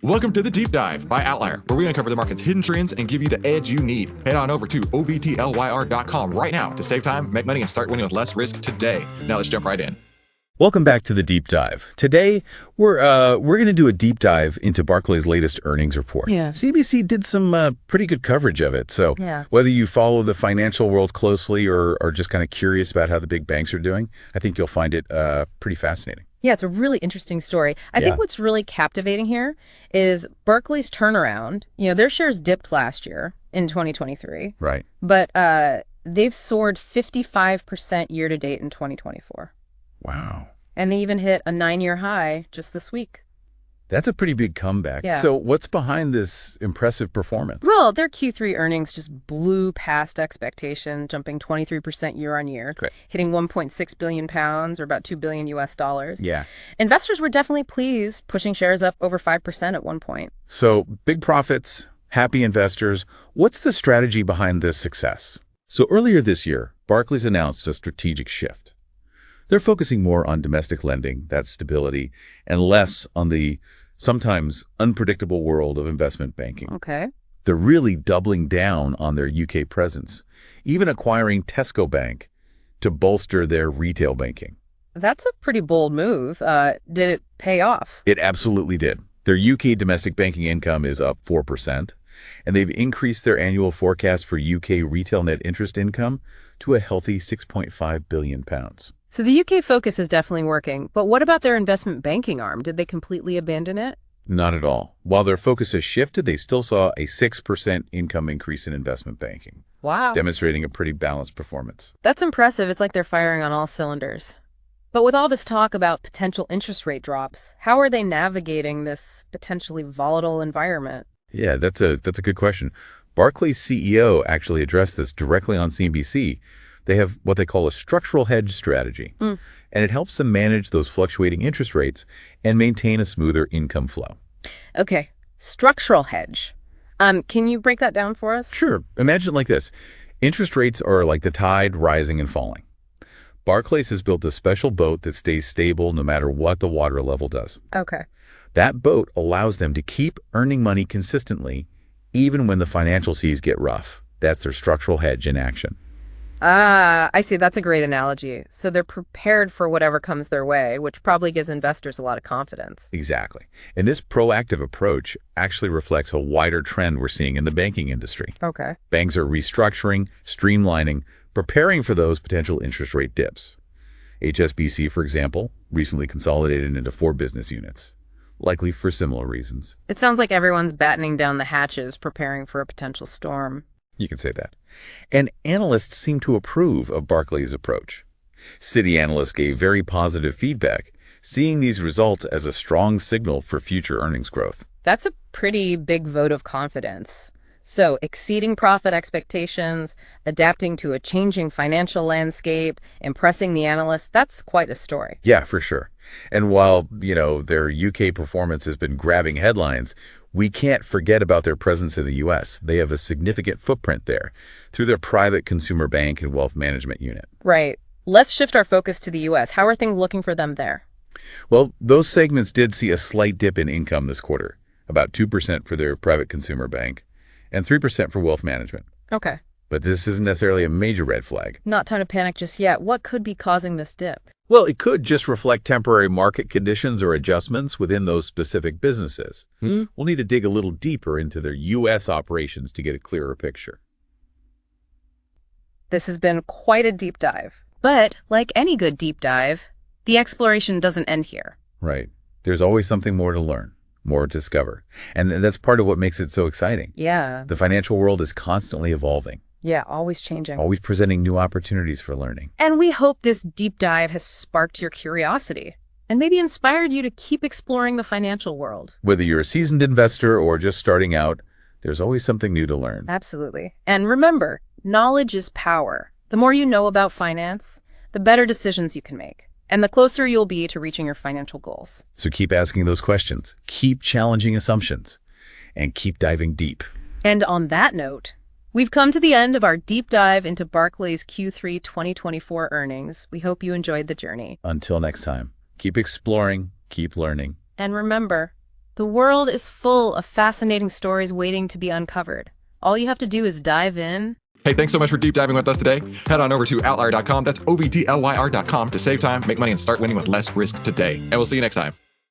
Welcome to the Deep Dive by Outlier, where we uncover the market's hidden trends and give you the edge you need. Head on over to ovtlyr.com right now to save time, make money, and start winning with less risk today. Now let's jump right in. Welcome back to the Deep Dive. Today, we're going to do a deep dive into Barclays' latest earnings report. Yeah. CBC did some pretty good coverage of it. So whether you follow the financial world closely or are just kind of curious about how the big banks are doing, I think you'll find it pretty fascinating. Yeah, it's a really interesting story. I think what's really captivating here is Barclays' turnaround. You know, their shares dipped last year in 2023. Right. But they've soared 55% year to date in 2024. Wow. And they even hit a 9-year high just this week. That's a pretty big comeback. Yeah. So what's behind this impressive performance? Well, their Q3 earnings just blew past expectation, jumping 23% year on year, hitting 1.6 billion pounds or about $2 billion US. Yeah. Investors were definitely pleased, pushing shares up over 5% at one point. So big profits, happy investors. What's the strategy behind this success? So earlier this year, Barclays announced a strategic shift. They're focusing more on domestic lending, that's stability, and less on the sometimes unpredictable world of investment banking. Okay. They're really doubling down on their UK presence, even acquiring Tesco Bank to bolster their retail banking. That's a pretty bold move. Did it pay off? It absolutely did. Their UK domestic banking income is up 4%, and they've increased their annual forecast for UK retail net interest income to a healthy £6.5 billion. So the UK focus is definitely working, but what about their investment banking arm? Did they completely abandon it? Not at all. While their focus has shifted, they still saw a 6% income increase in investment banking. Wow. Demonstrating a pretty balanced performance. That's impressive. It's like they're firing on all cylinders. But with all this talk about potential interest rate drops, how are they navigating this potentially volatile environment? Yeah, that's a good question. Barclays' CEO actually addressed this directly on CNBC. They have what they call a structural hedge strategy, and it helps them manage those fluctuating interest rates and maintain a smoother income flow. Okay, structural hedge. Can you break that down for us? Sure. Imagine it like this. Interest rates are like the tide rising and falling. Barclays has built a special boat that stays stable no matter what the water level does. Okay. That boat allows them to keep earning money consistently, even when the financial seas get rough. That's their structural hedge in action. Ah, I see. That's a great analogy. So they're prepared for whatever comes their way, which probably gives investors a lot of confidence. Exactly. And this proactive approach actually reflects a wider trend we're seeing in the banking industry. Okay. Banks are restructuring, streamlining, preparing for those potential interest rate dips. HSBC, for example, recently consolidated into 4 business units, likely for similar reasons. It sounds like everyone's battening down the hatches, preparing for a potential storm. You can say that. And analysts seem to approve of Barclays' approach. Citi analysts gave very positive feedback, seeing these results as a strong signal for future earnings growth. That's a pretty big vote of confidence. So exceeding profit expectations, adapting to a changing financial landscape, impressing the analysts, that's quite a story. Yeah, for sure. And while, their UK performance has been grabbing headlines, we can't forget about their presence in the U.S. They have a significant footprint there through their private consumer bank and wealth management unit. Right. Let's shift our focus to the U.S. How are things looking for them there? Well, those segments did see a slight dip in income this quarter, about 2% for their private consumer bank and 3% for wealth management. Okay. But this isn't necessarily a major red flag. Not time to panic just yet. What could be causing this dip? Well, it could just reflect temporary market conditions or adjustments within those specific businesses. We'll need to dig a little deeper into their U.S. operations to get a clearer picture. This has been quite a deep dive. But like any good deep dive, the exploration doesn't end here. Right. There's always something more to learn, more to discover. And that's part of what makes it so exciting. Yeah. The financial world is constantly evolving. Yeah, always changing. Always presenting new opportunities for learning. And we hope this deep dive has sparked your curiosity and maybe inspired you to keep exploring the financial world. Whether you're a seasoned investor or just starting out, there's always something new to learn. Absolutely. And remember, knowledge is power. The more you know about finance, the better decisions you can make, and the closer you'll be to reaching your financial goals. So keep asking those questions, keep challenging assumptions, and keep diving deep. And on that note, we've come to the end of our deep dive into Barclays Q3 2024 earnings. We hope you enjoyed the journey. Until next time, keep exploring, keep learning. And remember, The world is full of fascinating stories waiting to be uncovered. All you have to do is dive in. Hey, thanks so much for deep diving with us today. Head on over to outlier.com. That's OVTLYR.com to save time, make money, and start winning with less risk today. And we'll see you next time.